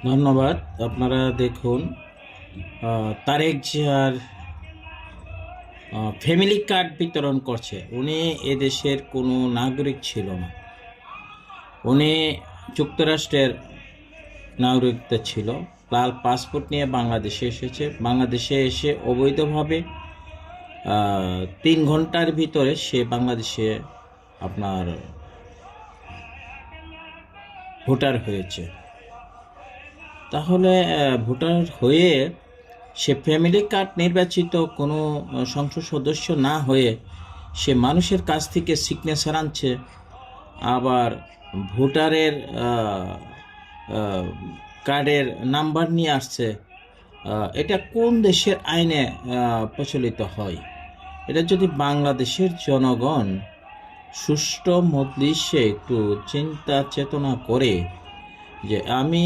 ধন্যবাদ। আপনারা দেখুন, তারেক জিয়ার ফ্যামিলি কার্ড বিতরণ করছে। উনি এদেশের কোনো নাগরিক ছিল না, উনি যুক্তরাষ্ট্রের নাগরিকত্ব ছিল। লাল পাসপোর্ট নিয়ে বাংলাদেশে এসেছে। বাংলাদেশে এসে অবৈধভাবে 3 ঘন্টার ভিতরে সে বাংলাদেশে আপনার ভোটার হয়েছে। তাহলে ভোটার হয়ে সে ফ্যামিলি কার্ড নির্বাচিত কোনো সংসদ সদস্য না হয়ে সে মানুষের কাছ থেকে সিগনেচার আনছে, আবার ভোটারের কার্ডের নাম্বার নিয়ে আসছে। এটা কোন দেশের আইনে প্রচলিত হয়? এটা যদি বাংলাদেশের জনগণ সুষ্ঠু মজলিসে একটু চিন্তা চেতনা করে যে আমি